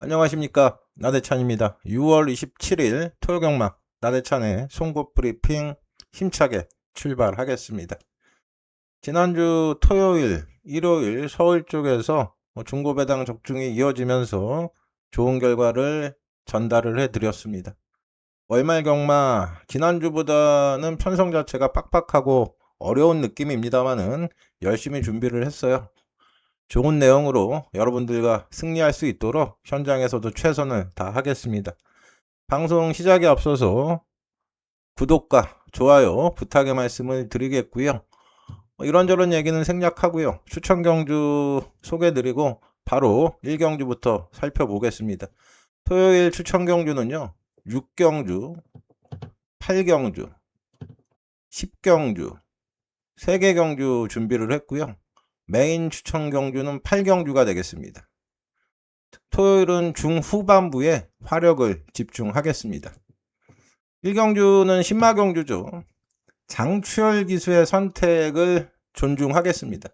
안녕하십니까, 나대찬입니다. 6월 27일 토요경막 나대찬의 송곳 브리핑 힘차게 출발하겠습니다. 지난주 토요일, 일요일 서울 쪽에서 중고배당 적중이 이어지면서 좋은 결과를 전달을 해드렸습니다. 월말 경마 지난주보다는 편성 자체가 빡빡하고 어려운 느낌입니다만은 열심히 준비를 했어요. 좋은 내용으로 여러분들과 승리할 수 있도록 현장에서도 최선을 다하겠습니다. 방송 시작에 앞서서 구독과 좋아요 부탁의 말씀을 드리겠고요. 이런저런 얘기는 생략하고요. 추천 경주 소개드리고 바로 1경주부터 살펴보겠습니다. 토요일 추천 경주는요. 6경주, 8경주, 10경주, 3개 경주 준비를 했고요. 메인 추천 경주는 8경주가 되겠습니다. 토요일은 중후반부에 화력을 집중하겠습니다. 1경주는 신마경주죠. 장추열 기수의 선택을 존중하겠습니다.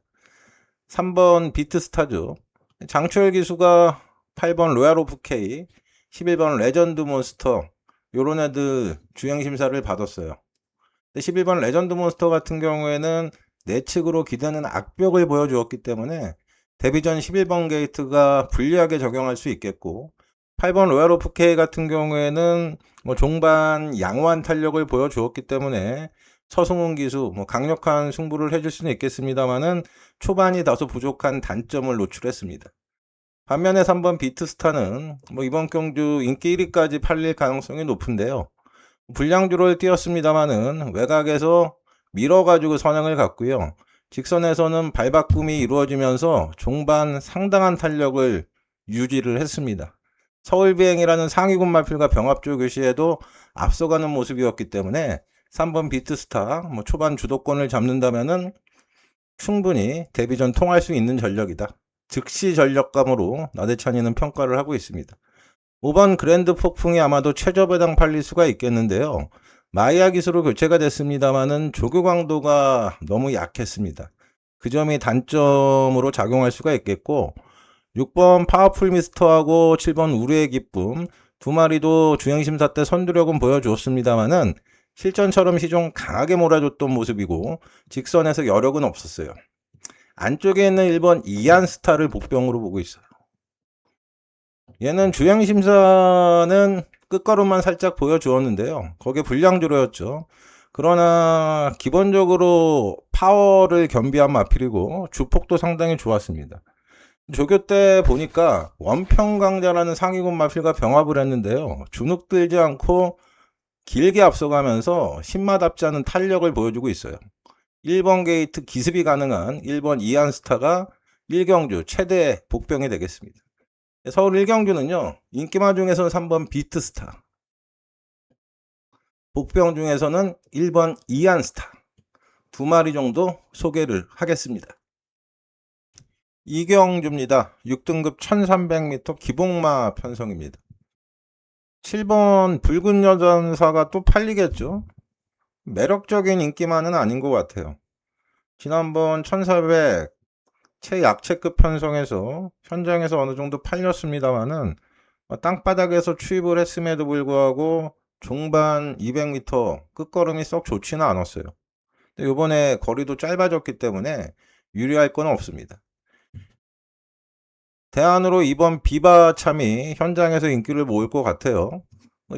3번 비트스타죠. 장추열 기수가 8번 로얄 오브 K, 11번 레전드 몬스터 요런 애들 주행심사를 받았어요. 11번 레전드 몬스터 같은 경우에는 내측으로 기대는 악벽을 보여주었기 때문에 데뷔전 11번 게이트가 불리하게 적용할 수 있겠고, 8번 로얄 오프 K 같은 경우에는 종반 양호한 탄력을 보여주었기 때문에 서승훈 기수 강력한 승부를 해줄 수는 있겠습니다만은 초반이 다소 부족한 단점을 노출했습니다. 반면에 3번 비트스타는 이번 경주 인기 1위까지 팔릴 가능성이 높은데요. 불량주를 띄었습니다만은 외곽에서 밀어가지고 선행을 갔고요. 직선에서는 발바꿈이 이루어지면서 종반 상당한 탄력을 유지를 했습니다. 서울비행이라는 상위군 말필과 병합조 교시에도 앞서가는 모습이었기 때문에 3번 비트스타 초반 주도권을 잡는다면은 충분히 데뷔전 통할 수 있는 전력이다. 즉시 전력감으로 나대찬이는 평가를 하고 있습니다. 5번 그랜드 폭풍이 아마도 최저배당 팔릴 수가 있겠는데요. 마이야 기수로 교체가 됐습니다만은 조교 강도가 너무 약했습니다. 그 점이 단점으로 작용할 수가 있겠고, 6번 파워풀 미스터하고 7번 우리의 기쁨 두 마리도 주행심사 때 선두력은 보여줬습니다만은 실전처럼 시종 강하게 몰아줬던 모습이고 직선에서 여력은 없었어요. 안쪽에 있는 1번 이안스타를 복병으로 보고 있어요. 얘는 주행심사는 끝걸음만 살짝 보여주었는데요. 거기에 불량주로였죠. 그러나 기본적으로 파워를 겸비한 마필이고 주폭도 상당히 좋았습니다. 조교 때 보니까 원평강자라는 상위군 마필과 병합을 했는데요. 주눅 들지 않고 길게 앞서가면서 신마답지 않은 탄력을 보여주고 있어요. 1번 게이트 기습이 가능한 1번 이안스타가 1경주 최대 복병이 되겠습니다. 서울 1경주는요. 인기마 중에서는 3번 비트스타, 복병 중에서는 1번 이안스타 두 마리 정도 소개를 하겠습니다. 2경주입니다. 6등급 1300m 기복마 편성입니다. 7번 붉은 여전사가 또 팔리겠죠. 매력적인 인기마는 아닌 것 같아요. 지난번 1400 최약체급 편성에서 현장에서 어느 정도 팔렸습니다만은 땅바닥에서 추입을 했음에도 불구하고 종반 200m 끝걸음이 썩 좋지는 않았어요. 근데 이번에 거리도 짧아졌기 때문에 유리할 건 없습니다. 대안으로 이번 비바 참이 현장에서 인기를 모을 것 같아요.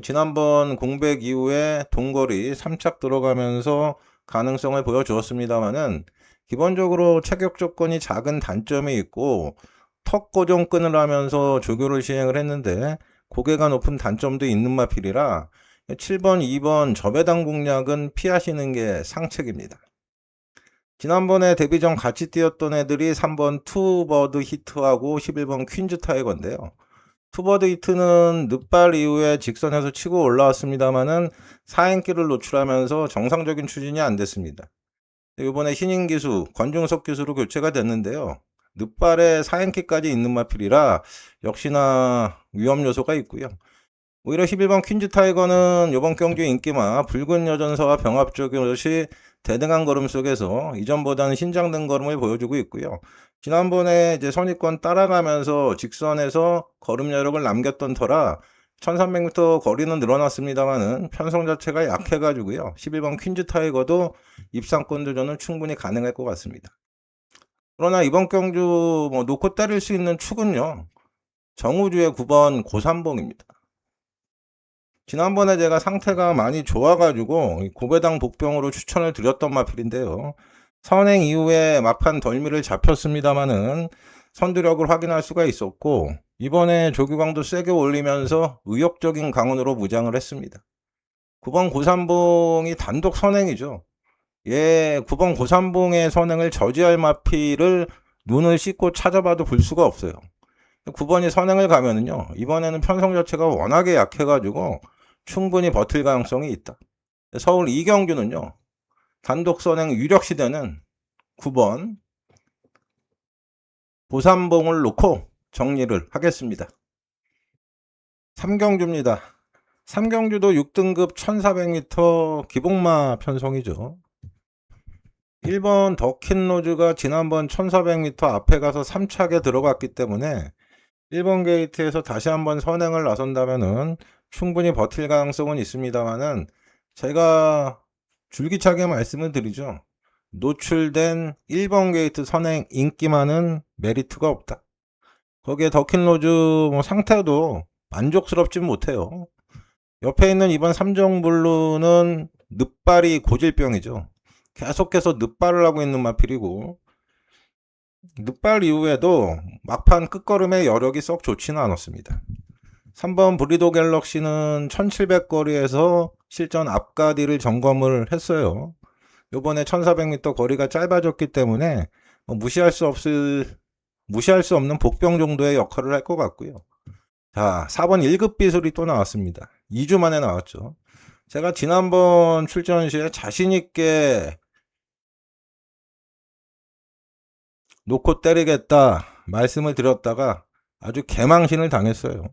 지난번 공백 이후에 동거리 3착 들어가면서 가능성을 보여주었습니다만은 기본적으로 체격 조건이 작은 단점이 있고 턱 고정끈을 하면서 조교를 시행을 했는데 고개가 높은 단점도 있는 마필이라 7번, 2번 저배당 공략은 피하시는 게 상책입니다. 지난번에 데뷔전 같이 뛰었던 애들이 3번 투버드 히트하고 11번 퀸즈 타이거인데요. 투버드 히트는 늑발 이후에 직선에서 치고 올라왔습니다만은 사행길을 노출하면서 정상적인 추진이 안 됐습니다. 이번에 신인 기수, 권중석 기수로 교체가 됐는데요. 늑발에 사행길까지 있는 마필이라 역시나 위험 요소가 있고요. 오히려 11번 퀸즈 타이거는 이번 경주 인기마 붉은 여전사와 병합 적것이 대등한 걸음 속에서 이전보다는 신장된 걸음을 보여주고 있고요. 지난번에 이제 선입권 따라가면서 직선에서 걸음 여력을 남겼던 터라 1300m 거리는 늘어났습니다만은 편성 자체가 약해가지고요. 11번 퀸즈 타이거도 입상권 도전은 충분히 가능할 것 같습니다. 그러나 이번 경주 뭐 놓고 때릴 수 있는 축은요. 정우주의 9번 고삼봉입니다. 지난번에 제가 상태가 많이 좋아가지고 고배당 복병으로 추천을 드렸던 마필인데요. 선행 이후에 막판 덜미를 잡혔습니다마는 선두력을 확인할 수가 있었고 이번에 조규광도 세게 올리면서 의욕적인 강운으로 무장을 했습니다. 9번 고삼봉이 단독 선행이죠. 9번 고삼봉의 선행을 저지할 마필을 눈을 씻고 찾아봐도 볼 수가 없어요. 9번이 선행을 가면은요, 이번에는 편성 자체가 워낙에 약해가지고 충분히 버틸 가능성이 있다. 서울 이경주는요, 단독 선행 유력 시대는 9번 고삼봉을 놓고 정리를 하겠습니다. 3경주입니다. 3경주도 6등급 1400m 기복마 편성이죠. 1번 더킨로즈가 지난번 1400m 앞에 가서 3착에 들어갔기 때문에 1번 게이트에서 다시 한번 선행을 나선다면은 충분히 버틸 가능성은 있습니다만은 제가 줄기차게 말씀을 드리죠. 노출된 1번 게이트 선행 인기만은 메리트가 없다. 거기에 더킨로즈 뭐 상태도 만족스럽진 못해요. 옆에 있는 이번 삼정블루는 늪발이 고질병이죠. 계속해서 늪발을 하고 있는 마필이고 늪발 이후에도 막판 끝걸음의 여력이 썩 좋지는 않았습니다. 3번 브리도 갤럭시는 1700거리에서 실전 앞가디를 점검을 했어요. 요번에 1400m 거리가 짧아졌기 때문에 무시할 수 없는 복병 정도의 역할을 할 것 같고요. 자, 4번 1급 비술이 또 나왔습니다. 2주 만에 나왔죠. 제가 지난번 출전 시에 자신있게 놓고 때리겠다 말씀을 드렸다가 아주 개망신을 당했어요.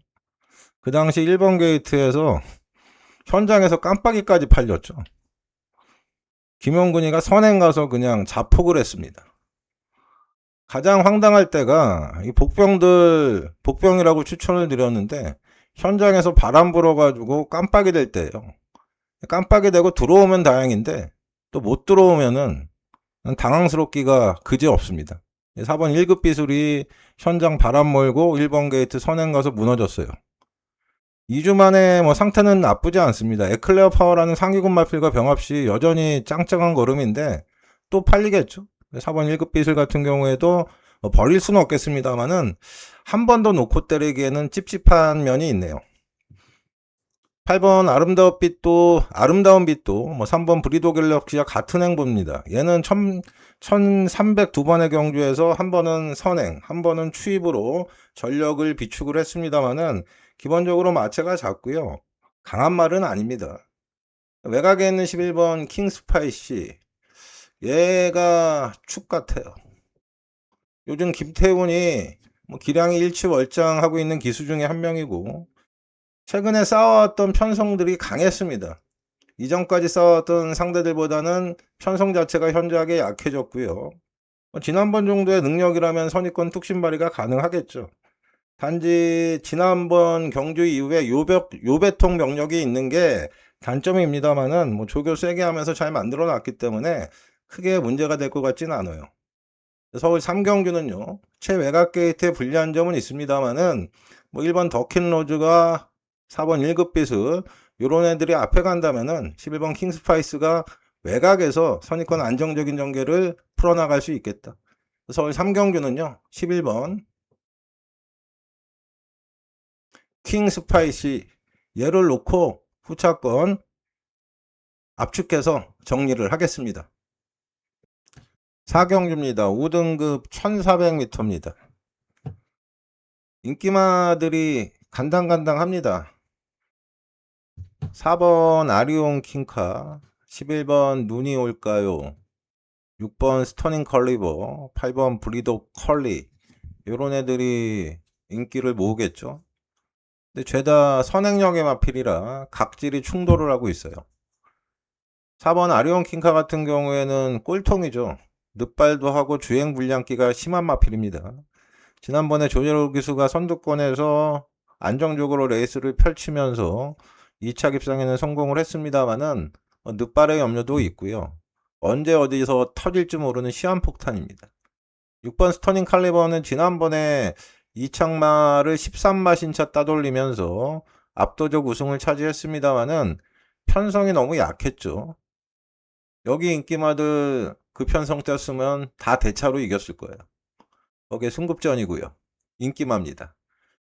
그 당시 1번 게이트에서 현장에서 깜빡이까지 팔렸죠. 김용근이가 선행 가서 그냥 자폭을 했습니다. 가장 황당할 때가 이 복병이라고 추천을 드렸는데 현장에서 바람 불어가지고 깜빡이 될 때예요. 깜빡이 되고 들어오면 다행인데 또 못 들어오면은 당황스럽기가 그지없습니다. 4번 1급 비술이 현장 바람 몰고 1번 게이트 선행 가서 무너졌어요. 2주 만에 상태는 나쁘지 않습니다. 에클레어 파워라는 상위군 마필과 병합시 여전히 짱짱한 걸음인데 또 팔리겠죠. 4번 1급 비술 같은 경우에도 버릴 수는 없겠습니다만은 한 번 더 놓고 때리기에는 찝찝한 면이 있네요. 8번 아름다운 빛도 3번 브리도 갤럭시와 같은 행보입니다. 얘는 1302번의 경주에서 한 번은 선행, 한 번은 추입으로 전력을 비축을 했습니다만은 기본적으로 마체가 작고요. 강한 말은 아닙니다. 외곽에 있는 11번 킹스파이시 얘가 축 같아요. 요즘 김태훈이 기량이 일치월장하고 있는 기수 중에 한 명이고 최근에 싸워왔던 편성들이 강했습니다. 이전까지 싸웠던 상대들보다는 편성 자체가 현저하게 약해졌고요. 지난번 정도의 능력이라면 선입권 뚝심발이가 가능하겠죠. 단지 지난번 경주 이후에 요배통 병력이 있는 게 단점입니다만은 조교 세게 하면서 잘 만들어 놨기 때문에 크게 문제가 될 것 같지는 않아요. 서울 3경주는요. 최외곽 게이트에 불리한 점은 있습니다만은 1번 더킨로즈가 4번 1급 비스 요런 애들이 앞에 간다면은 11번 킹스파이스가 외곽에서 선입권 안정적인 전개를 풀어나갈 수 있겠다. 서울 3경주는요. 11번 킹스파이시 얘를 놓고 후차권 압축해서 정리를 하겠습니다. 4경주입니다. 5등급 1400m입니다. 인기마들이 간당간당합니다. 4번 아리온 킹카, 11번 눈이 올까요, 6번 스터닝 컬리버, 8번 브리도 컬리 요런 애들이 인기를 모으겠죠. 근데 죄다 선행력의 마필이라 각질이 충돌을 하고 있어요. 4번 아리온 킹카 같은 경우에는 꼴통이죠. 늦발도 하고 주행 불량기가 심한 마필입니다. 지난번에 조재로 기수가 선두권에서 안정적으로 레이스를 펼치면서 2차 입상에는 성공을 했습니다만은 늦발의 염려도 있고요. 언제 어디서 터질지 모르는 시한폭탄입니다. 6번 스터닝 칼리버는 지난번에 이창마를 13마 신차 따돌리면서 압도적 우승을 차지했습니다만은 편성이 너무 약했죠. 여기 인기마들 그 편성 떴으면 다 대차로 이겼을 거예요. 거기에 승급전이고요. 인기마입니다.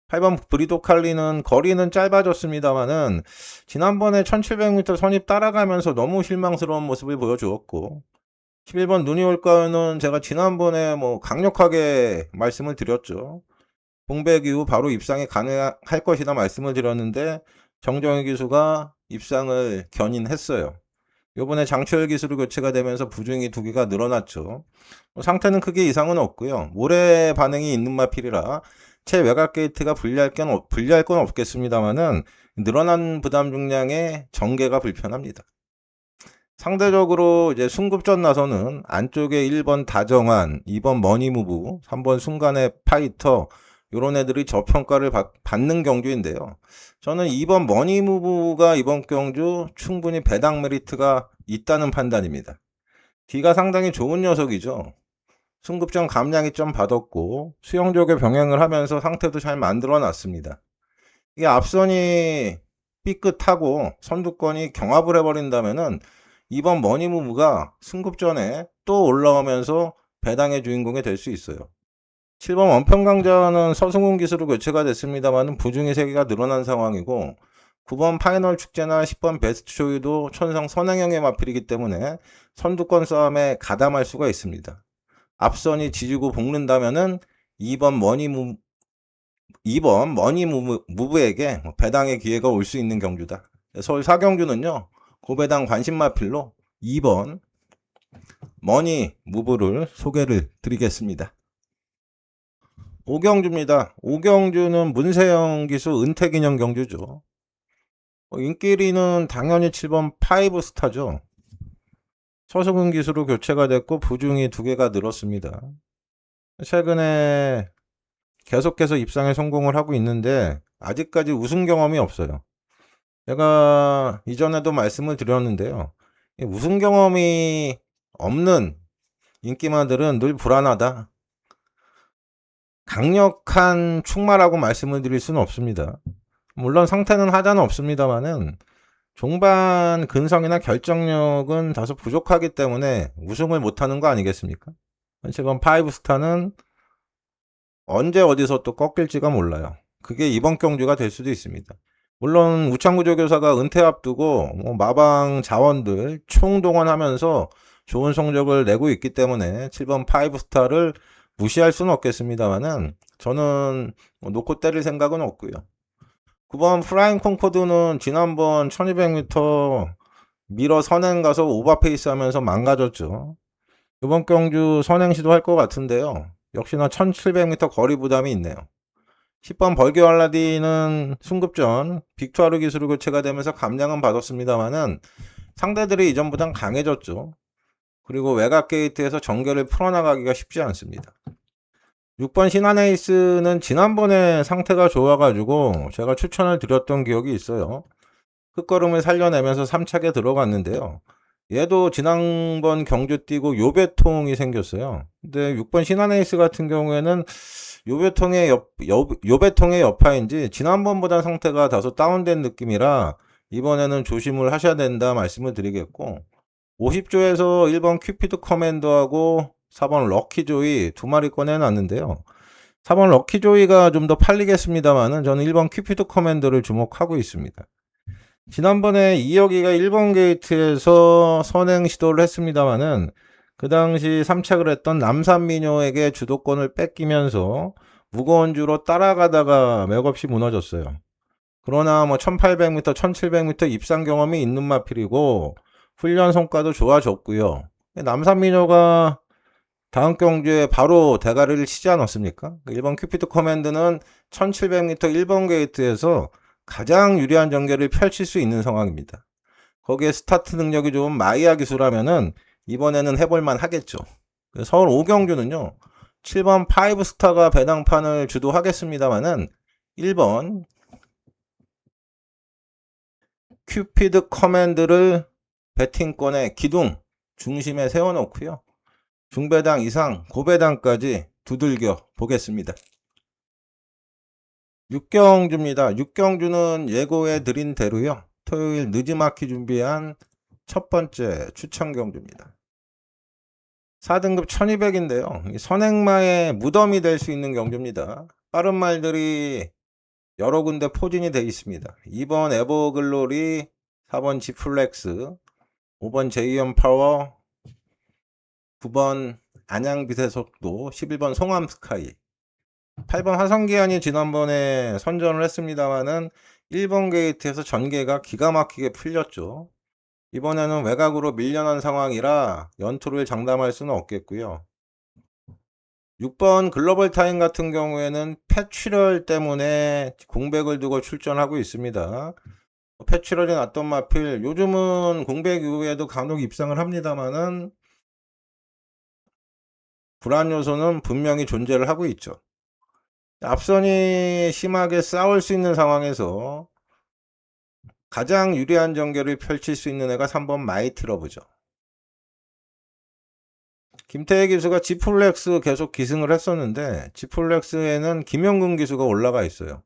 8번 브리도 칼리는 거리는 짧아졌습니다만은 지난번에 1700m 선입 따라가면서 너무 실망스러운 모습을 보여주었고 11번 눈이 올까요는 제가 지난번에 강력하게 말씀을 드렸죠. 공백 이후 바로 입상이 가능할 것이다 말씀을 드렸는데 정정희 기수가 입상을 견인했어요. 요번에 장철 기수로 교체가 되면서 부중이 2개가 늘어났죠. 상태는 크게 이상은 없고요. 모래 반응이 있는 마필이라 채 외곽 게이트가 불리할 건 없겠습니다만은 늘어난 부담 중량의 전개가 불편합니다. 상대적으로 이제 순급전 나서는 안쪽에 1번 다정한, 2번 머니무브, 3번 순간의 파이터 요런 애들이 저평가를 받는 경주인데요. 저는 2번 머니무브가 이번 경주 충분히 배당 메리트가 있다는 판단입니다. D가 상당히 좋은 녀석이죠. 순급전 감량이 좀 받았고 수영족의 병행을 하면서 상태도 잘 만들어 놨습니다. 이게 앞선이 삐끗하고 선두권이 경합을 해버린다면은 이번 머니무브가 승급전에 또 올라오면서 배당의 주인공이 될 수 있어요. 7번 원평강자는 서승훈 기수로 교체가 됐습니다만 부중의 세계가 늘어난 상황이고 9번 파이널 축제나 10번 베스트 쇼이도 천상 선행형의 마필이기 때문에 선두권 싸움에 가담할 수가 있습니다. 앞선이 지지고 볶는다면은 2번 머니무브에게 배당의 기회가 올 수 있는 경주다. 서울 4경주는요. 고배당 관심마필로 2번 머니무브를 소개를 드리겠습니다. 5경주입니다. 5경주는 문세영 기수 은퇴기념 경주죠. 인기리는 당연히 7번 5스타죠. 서승훈 기수로 교체가 됐고 부중이 2개가 늘었습니다. 최근에 계속해서 입상에 성공을 하고 있는데 아직까지 우승 경험이 없어요. 제가 이전에도 말씀을 드렸는데요. 우승 경험이 없는 인기마들은 늘 불안하다. 강력한 충마라고 말씀을 드릴 수는 없습니다. 물론 상태는 하자는 없습니다만은 종반 근성이나 결정력은 다소 부족하기 때문에 우승을 못하는 거 아니겠습니까? 지금 5스타는 언제 어디서 또 꺾일지가 몰라요. 그게 이번 경주가 될 수도 있습니다. 물론 우창구 조교사가 은퇴 앞두고 마방 자원들 총동원하면서 좋은 성적을 내고 있기 때문에 7번 5스타를 무시할 수는 없겠습니다만은 저는 놓고 때릴 생각은 없고요. 9번 프라잉 콩코드는 지난번 1200m 밀어 선행 가서 오버페이스 하면서 망가졌죠. 이번 경주 선행 시도할 것 같은데요. 역시나 1700m 거리 부담이 있네요. 10번 벌교알라디는 순급전 빅투아르 기수로 교체가 되면서 감량은 받았습니다만은 상대들이 이전보단 강해졌죠. 그리고 외곽 게이트에서 전개를 풀어나가기가 쉽지 않습니다. 6번 신한에이스는 지난번에 상태가 좋아가지고 제가 추천을 드렸던 기억이 있어요. 끝걸음을 살려내면서 3착에 들어갔는데요. 얘도 지난번 경주 뛰고 요배통이 생겼어요. 근데 6번 신한에이스 같은 경우에는 요배통의 여파인지 지난번보다 상태가 다소 다운된 느낌이라 이번에는 조심을 하셔야 된다 말씀을 드리겠고 50조에서 1번 큐피드 커맨더하고 4번 럭키조이 2마리 꺼내놨는데요. 4번 럭키조이가 좀 더 팔리겠습니다만은 저는 1번 큐피드 커맨더를 주목하고 있습니다. 지난번에 이혁이가 1번 게이트에서 선행 시도를 했습니다만은 그 당시 3착을 했던 남산미녀에게 주도권을 뺏기면서 무거운 주로 따라가다가 맥없이 무너졌어요. 그러나 1800m, 1700m 입상 경험이 있는 마필이고 훈련 성과도 좋아졌고요. 남산미녀가 다음 경주에 바로 대가리를 치지 않았습니까? 1번 큐피드 커맨드는 1700m 1번 게이트에서 가장 유리한 전개를 펼칠 수 있는 상황입니다. 거기에 스타트 능력이 좋은 마이아 기수라면은 이번에는 해볼만 하겠죠. 서울 5경주는요. 7번 파이브스타가 배당판을 주도하겠습니다만은 1번 큐피드 커맨드를 배팅권의 기둥 중심에 세워놓고요. 중배당 이상 고배당까지 두들겨 보겠습니다. 6경주입니다. 6경주는 예고해 드린 대로요. 토요일 느지막히 준비한 첫 번째 추천 경주입니다. 4등급 1200인데요. 선행마의 무덤이 될 수 있는 경주입니다. 빠른 말들이 여러 군데 포진이 되어 있습니다. 2번 에버글로리, 4번 지플렉스, 5번 제이언 파워, 9번 안양빛의 속도, 11번 송암스카이, 8번 화성기한이 지난번에 선전을 했습니다만은 1번 게이트에서 전개가 기가 막히게 풀렸죠. 이번에는 외곽으로 밀려난 상황이라 연투를 장담할 수는 없겠고요. 6번 글로벌 타임 같은 경우에는 폐출혈 때문에 공백을 두고 출전하고 있습니다. 폐출혈이 났던 마필 요즘은 공백 이후에도 간혹 입상을 합니다만은 불안 요소는 분명히 존재를 하고 있죠. 앞선이 심하게 싸울 수 있는 상황에서 가장 유리한 전개를 펼칠 수 있는 애가 3번 마이티러브죠. 김태희 기수가 지플렉스 계속 기승을 했었는데 지플렉스에는 김영근 기수가 올라가 있어요.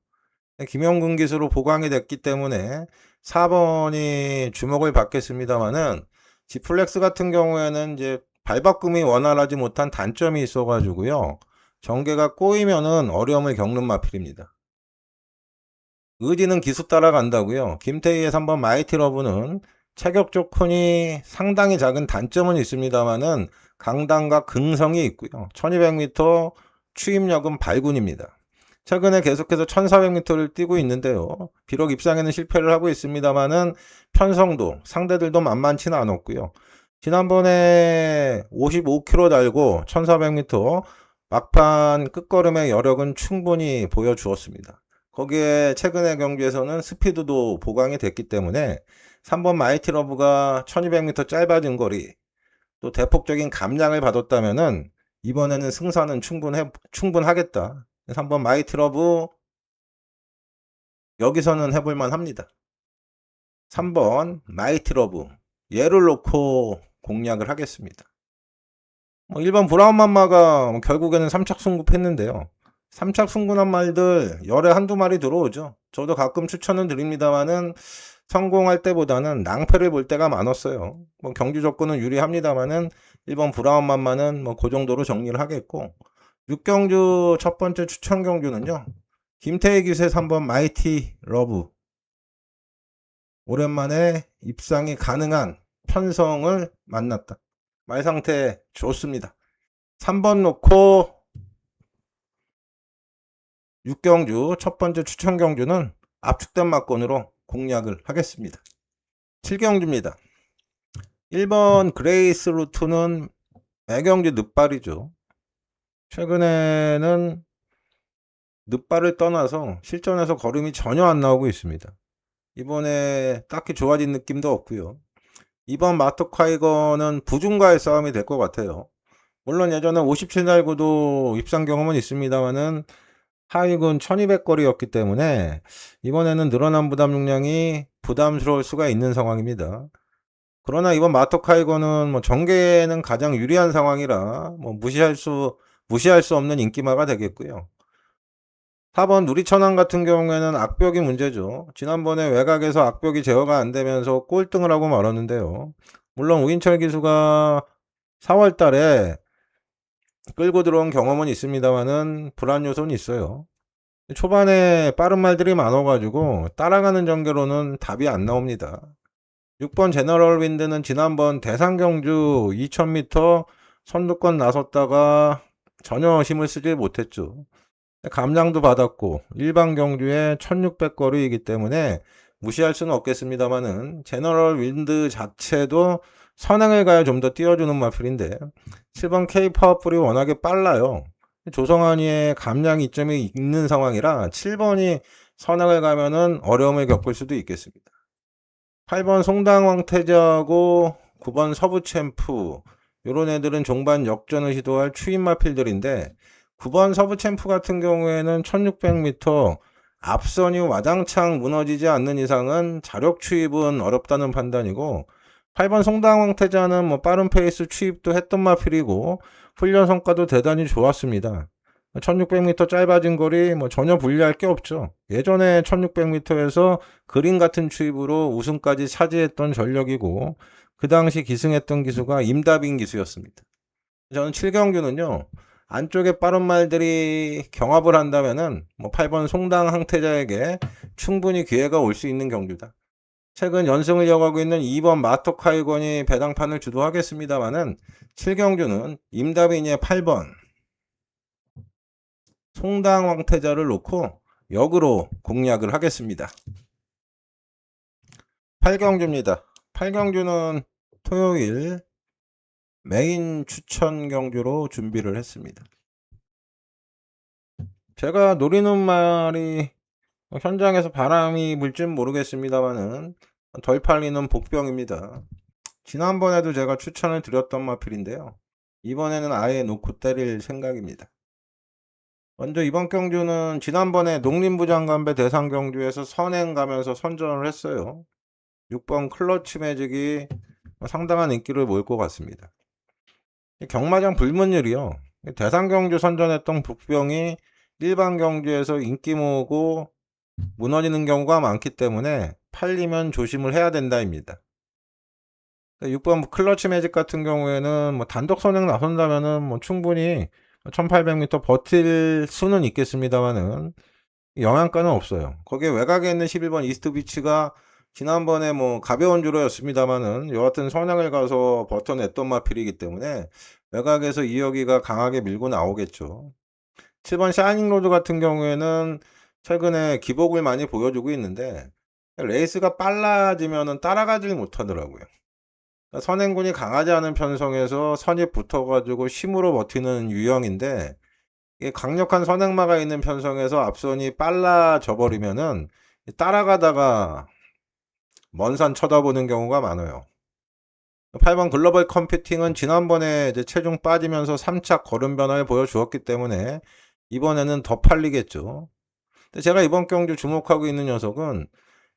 김영근 기수로 보강이 됐기 때문에 4번이 주목을 받겠습니다만은 지플렉스 같은 경우에는 이제 발바꿈이 원활하지 못한 단점이 있어가지고요. 전개가 꼬이면은 어려움을 겪는 마필입니다. 의지는 기수 따라간다고요. 김태희의 3번 마이티러브는 체격 조건이 상당히 작은 단점은 있습니다만은 강단과 긍성이 있고요. 1200m 추임력은 발군입니다. 최근에 계속해서 1400m를 뛰고 있는데요. 비록 입상에는 실패를 하고 있습니다만은 편성도 상대들도 만만치는 않았고요. 지난번에 55km 달고 1400m 막판 끝걸음의 여력은 충분히 보여주었습니다. 거기에 최근의 경기에서는 스피드도 보강이 됐기 때문에 3번 마이티러브가 1200m 짧아진 거리 또 대폭적인 감량을 받았다면은 이번에는 승산은 충분하겠다. 3번 마이티러브 여기서는 해볼만 합니다. 3번 마이티러브 얘를 놓고 공략을 하겠습니다. 1번 브라운맘마가 결국에는 3착 승급했는데요. 3착 승분한 말들 열에 한두 마리 들어오죠. 저도 가끔 추천은 드립니다만은 성공할 때보다는 낭패를 볼 때가 많았어요. 경주 조건은 유리합니다만은 1번 브라운맘마는 그 정도로 정리를 하겠고 6경주 첫 번째 추천 경주는요. 김태희 기수의 3번 마이티 러브 오랜만에 입상이 가능한 편성을 만났다. 말 상태 좋습니다. 3번 놓고 6경주 첫 번째 추천 경주는 압축된 막권으로 공략을 하겠습니다. 7경주입니다. 1번 그레이스 루트는 매경주 늦발이죠. 최근에는 늦발을 떠나서 실전에서 걸음이 전혀 안 나오고 있습니다. 이번에 딱히 좋아진 느낌도 없고요. 2번 마토카이거는 부중과의 싸움이 될 것 같아요. 물론 예전에 57날구도 입상 경험은 있습니다만은 하위군 1200거리였기 때문에 이번에는 늘어난 부담 용량이 부담스러울 수가 있는 상황입니다. 그러나 이번 마토카이거는 전개는 가장 유리한 상황이라 무시할 수 없는 인기마가 되겠고요. 4번 누리천왕 같은 경우에는 악벽이 문제죠. 지난번에 외곽에서 악벽이 제어가 안 되면서 꼴등을 하고 말았는데요. 물론 우인철 기수가 4월 달에 끌고 들어온 경험은 있습니다만은 불안 요소는 있어요. 초반에 빠른 말들이 많아가지고 따라가는 전개로는 답이 안 나옵니다. 6번 제너럴 윈드는 지난번 대상경주 2000m 선두권 나섰다가 전혀 힘을 쓰지 못했죠. 감량도 받았고 일반 경주에 1600거리이기 때문에 무시할 수는 없겠습니다만은 제너럴 윈드 자체도 선행을 가야 좀 더 띄워주는 마필인데 7번 K 파워풀이 워낙에 빨라요. 조성환이의 감량 이점이 있는 상황이라 7번이 선행을 가면은 어려움을 겪을 수도 있겠습니다. 8번 송당 황태자하고 9번 서부 챔프 요런 애들은 종반 역전을 시도할 추임 마필들인데 9번 서부 챔프 같은 경우에는 1600m 앞선이 와장창 무너지지 않는 이상은 자력 추입은 어렵다는 판단이고 8번 송당 황태자는 뭐 빠른 페이스 추입도 했던 마필이고 훈련 성과도 대단히 좋았습니다. 1600m 짧아진 거리 뭐 전혀 불리할 게 없죠. 예전에 1600m에서 그린 같은 추입으로 우승까지 차지했던 전력이고 그 당시 기승했던 기수가 임다빈 기수였습니다. 저는 7경주는요. 안쪽에 빠른 말들이 경합을 한다면은 뭐 8번 송당 항태자에게 충분히 기회가 올 수 있는 경주다. 최근 연승을 이어가고 있는 2번 마토카이건이 배당판을 주도하겠습니다만은 7경주는 임다빈의 8번 송당 황태자를 놓고 역으로 공략을 하겠습니다. 8경주입니다. 8경주는 토요일 메인 추천 경주로 준비를 했습니다. 제가 노리는 말이 현장에서 바람이 불진 모르겠습니다만은 덜 팔리는 복병입니다. 지난번에도 제가 추천을 드렸던 마필인데요. 이번에는 아예 놓고 때릴 생각입니다. 먼저 이번 경주는 지난번에 농림부장관배 대상경주에서 선행 가면서 선전을 했어요. 6번 클러치 매직이 상당한 인기를 모을 것 같습니다. 경마장 불문율이요. 대상경주 선전했던 북병이 일반 경주에서 인기 모으고 무너지는 경우가 많기 때문에 팔리면 조심을 해야 된다입니다. 6번 클러치 매직 같은 경우에는 뭐 단독 선행 나선다면은 뭐 충분히 1800m 버틸 수는 있겠습니다만은 영향가는 없어요. 거기에 외곽에 있는 11번 이스트 비치가 지난번에 뭐 가벼운 주로였습니다만은 여하튼 선행을 가서 버텨냈던 마필이기 때문에 외곽에서 이혁이가 강하게 밀고 나오겠죠. 7번 샤이닝 로드 같은 경우에는 최근에 기복을 많이 보여주고 있는데 레이스가 빨라지면은 따라가질 못하더라고요. 그러니까 선행군이 강하지 않은 편성에서 선입 붙어가지고 힘으로 버티는 유형인데 이게 강력한 선행마가 있는 편성에서 앞선이 빨라져 버리면은 따라가다가 먼 산 쳐다보는 경우가 많아요. 8번 글로벌 컴퓨팅은 지난번에 이제 체중 빠지면서 3착 걸음 변화를 보여주었기 때문에 이번에는 더 팔리겠죠. 근데 제가 이번 경주 주목하고 있는 녀석은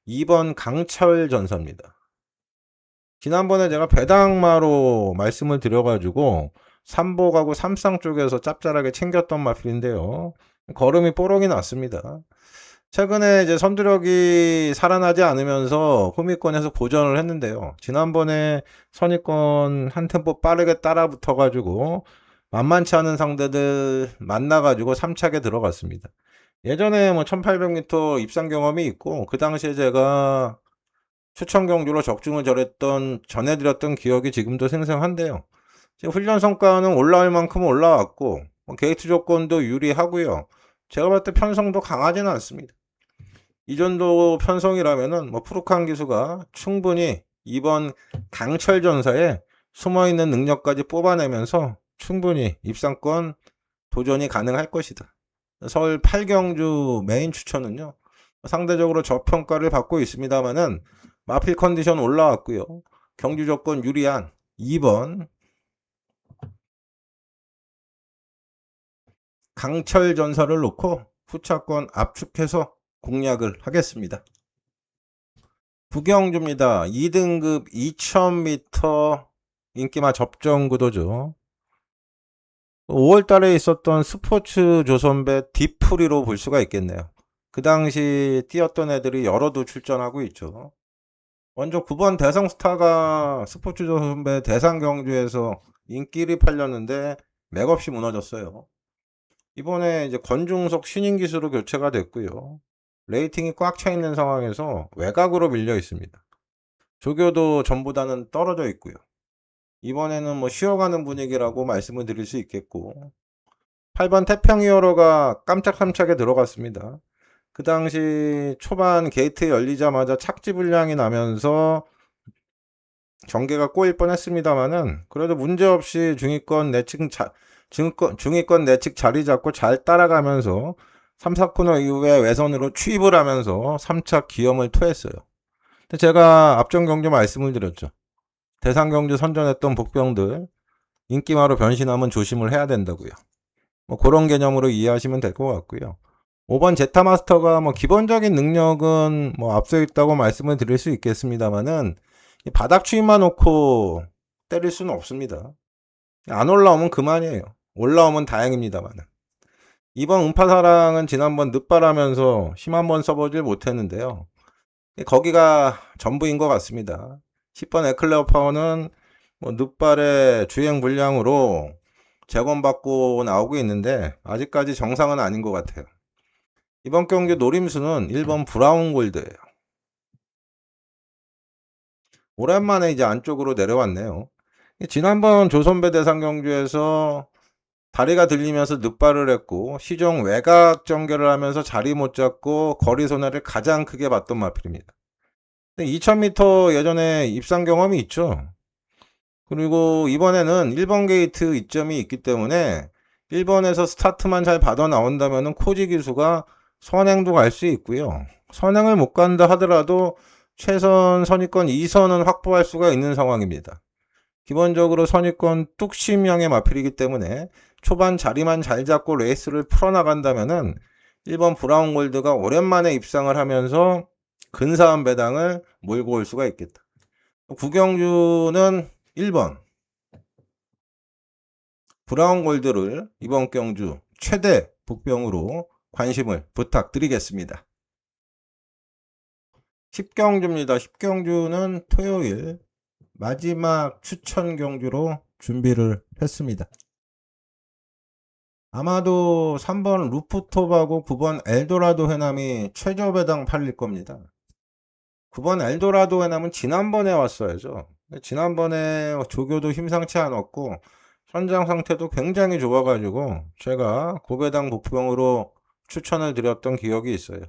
2번 강철 전사입니다. 지난번에 제가 배당마로 말씀을 드려가지고 삼복하고 삼상 쪽에서 짭짤하게 챙겼던 마필인데요. 걸음이 뽀록이 났습니다. 최근에 이제 선두력이 살아나지 않으면서 후미권에서 고전을 했는데요. 지난번에 선입권 한 템포 빠르게 따라 붙어가지고 만만치 않은 상대들 만나가지고 3착에 들어갔습니다. 예전에 뭐 1800m 입상 경험이 있고 그 당시에 제가 추천 경주로 적중을 전해드렸던 기억이 지금도 생생한데요. 지금 훈련 성과는 올라올 만큼 올라왔고 게이트 조건도 유리하고요. 제가 봤을 때 편성도 강하지는 않습니다. 이 정도 편성이라면은 뭐 푸르칸 기수가 충분히 이번 강철 전사에 숨어있는 능력까지 뽑아내면서 충분히 입상권 도전이 가능할 것이다. 서울 8경주 메인 추천은요. 상대적으로 저평가를 받고 있습니다만은 마필 컨디션 올라왔고요. 경주 조건 유리한 2번 강철 전사를 놓고 후차권 압축해서 공략을 하겠습니다. 부경주입니다. 2등급 2000m 인기마 접전 구도죠. 5월달에 있었던 스포츠 조선배 디프리로 볼 수가 있겠네요. 그 당시 뛰었던 애들이 여러도 출전하고 있죠. 먼저 9번 대성스타가 스포츠 조선배 대상경주에서 인기를 팔렸는데 맥없이 무너졌어요. 이번에 이제 권중석 신인 기수로 교체가 됐고요. 레이팅이 꽉 차 있는 상황에서 외곽으로 밀려 있습니다. 조교도 전보다는 떨어져 있고요. 이번에는 뭐 쉬어가는 분위기라고 말씀을 드릴 수 있겠고 8번 태평히어로가 깜짝깜짝에 들어갔습니다. 그 당시 초반 게이트 열리자마자 착지 불량이 나면서 경계가 꼬일 뻔했습니다만은 그래도 문제없이 중위권 내측 자리 잡고 잘 따라가면서 3, 4코너 이후에 외선으로 추입을 하면서 3차 기염을 토했어요. 근데 제가 앞전 경주 말씀을 드렸죠. 대상 경주 선전했던 복병들 인기마로 변신하면 조심을 해야 된다고요. 뭐 그런 개념으로 이해하시면 될 것 같고요. 5번 제타마스터가 뭐 기본적인 능력은 뭐 앞서 있다고 말씀을 드릴 수 있겠습니다만은 바닥 추임만 놓고 때릴 수는 없습니다. 안 올라오면 그만이에요. 올라오면 다행입니다만은. 이번 음파사랑은 지난번 늦발하면서 힘 한번 써보질 못했는데요. 거기가 전부인 것 같습니다. 10번 에클레어 파워는 뭐 늦발의 주행 불량으로 재검받고 나오고 있는데 아직까지 정상은 아닌 것 같아요. 이번 경기 노림수는 1번 브라운 골드예요. 오랜만에 이제 안쪽으로 내려왔네요. 지난번 조선배 대상 경주에서 다리가 들리면서 늑발을 했고 시종 외곽 전개를 하면서 자리 못 잡고 거리 손해를 가장 크게 봤던 마필입니다. 2000m 예전에 입상 경험이 있죠. 그리고 이번에는 1번 게이트 이점이 있기 때문에 1번에서 스타트만 잘 받아 나온다면 코지 기수가 선행도 갈 수 있고요. 선행을 못 간다 하더라도 최선 선입권 2선은 확보할 수가 있는 상황입니다. 기본적으로 선입권 뚝심형의 마필이기 때문에 초반 자리만 잘 잡고 레이스를 풀어나간다면은 1번 브라운 골드가 오랜만에 입상을 하면서 근사한 배당을 몰고 올 수가 있겠다. 구경주는 1번 브라운 골드를 이번 경주 최대 복병으로 관심을 부탁드리겠습니다. 10경주입니다. 10경주는 토요일 마지막 추천 경주로 준비를 했습니다. 아마도 3번 루프톱하고 9번 엘도라도 해남이 최저 배당 팔릴 겁니다. 9번 엘도라도 해남은 지난번에 왔어야죠. 지난번에 조교도 힘상치 않았고 현장 상태도 굉장히 좋아가지고 제가 고배당 복병으로 추천을 드렸던 기억이 있어요.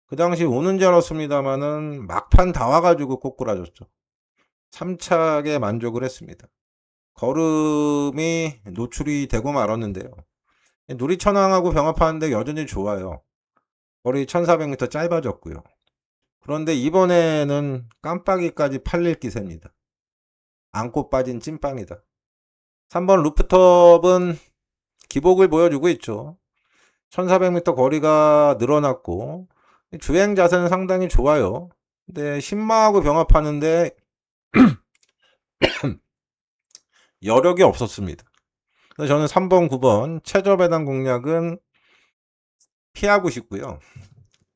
그 당시 오는 줄 알았습니다만은 막판 다 와가지고 꼬꾸라졌죠. 3착에 만족을 했습니다. 걸음이 노출이 되고 말았는데요. 누리천왕하고 병합하는데 여전히 좋아요. 거리 1400m 짧아졌고요. 그런데 이번에는 깜빡이까지 팔릴 기세입니다. 안고 빠진 찐빵이다. 3번 루프톱은 기복을 보여주고 있죠. 1400m 거리가 늘어났고 주행 자세는 상당히 좋아요. 근데 신마하고 병합하는데 여력이 없었습니다. 그래서 저는 3번, 9번 최저 배당 공략은 피하고 싶고요.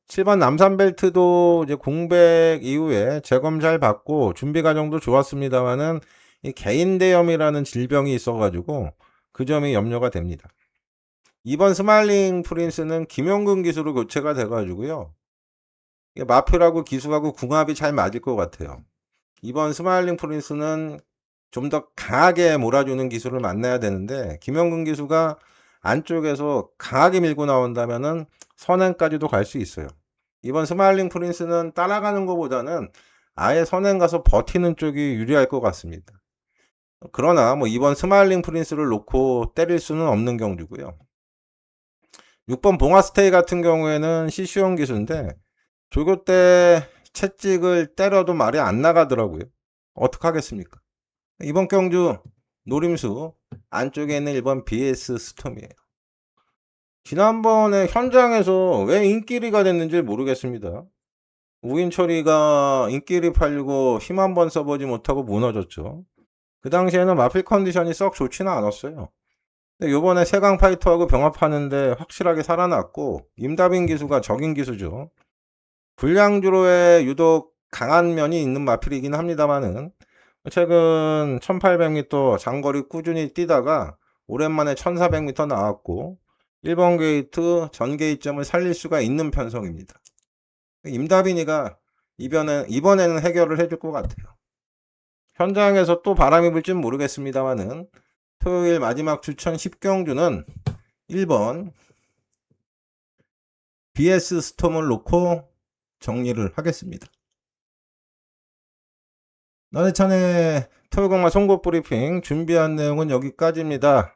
7번 남산벨트도 이제 공백 이후에 재검 잘 받고 준비 과정도 좋았습니다만은 이 개인대염이라는 질병이 있어가지고 그 점이 염려가 됩니다. 2번 스마일링 프린스는 김용근 기수로 교체가 돼가지고요. 마필하고 기수하고 궁합이 잘 맞을 것 같아요. 2번 스마일링 프린스는 좀 더 강하게 몰아주는 기수를 만나야 되는데 김용근 기수가 안쪽에서 강하게 밀고 나온다면은 선행까지도 갈 수 있어요. 이번 스마일링 프린스는 따라가는 것보다는 아예 선행 가서 버티는 쪽이 유리할 것 같습니다. 그러나 뭐 이번 스마일링 프린스를 놓고 때릴 수는 없는 경주고요. 6번 봉화스테이 같은 경우에는 시시온 기수인데 조교 때 채찍을 때려도 말이 안 나가더라고요. 어떡하겠습니까? 이번 경주 노림수 안쪽에 있는 1번 BS 스톰이에요. 지난번에 현장에서 왜 인기리가 됐는지 모르겠습니다. 우인철이가 인기리 팔고 힘 한번 써보지 못하고 무너졌죠. 그 당시에는 마필 컨디션이 썩 좋지는 않았어요. 근데 요번에 세강 파이터하고 병합하는데 확실하게 살아났고 임다빈 기수가 적인 기수죠. 불량주로에 유독 강한 면이 있는 마필이긴 합니다만은 최근 1800m 장거리 꾸준히 뛰다가 오랜만에 1400m 나왔고 1번 게이트 전 게이점을 살릴 수가 있는 편성입니다. 임다빈이가 이번에는 해결을 해줄 것 같아요. 현장에서 또 바람이 불진 모르겠습니다만은 토요일 마지막 추천 10경주는 1번 BS 스톰을 놓고 정리를 하겠습니다. 나대찬의 토요일공마 송곳 브리핑 준비한 내용은 여기까지입니다.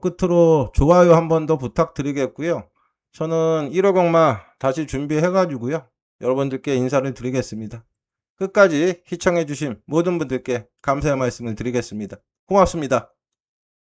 끝으로 좋아요 한 번 더 부탁드리겠고요. 저는 1호 경마 다시 준비해가지고요. 여러분들께 인사를 드리겠습니다. 끝까지 시청해주신 모든 분들께 감사의 말씀을 드리겠습니다. 고맙습니다.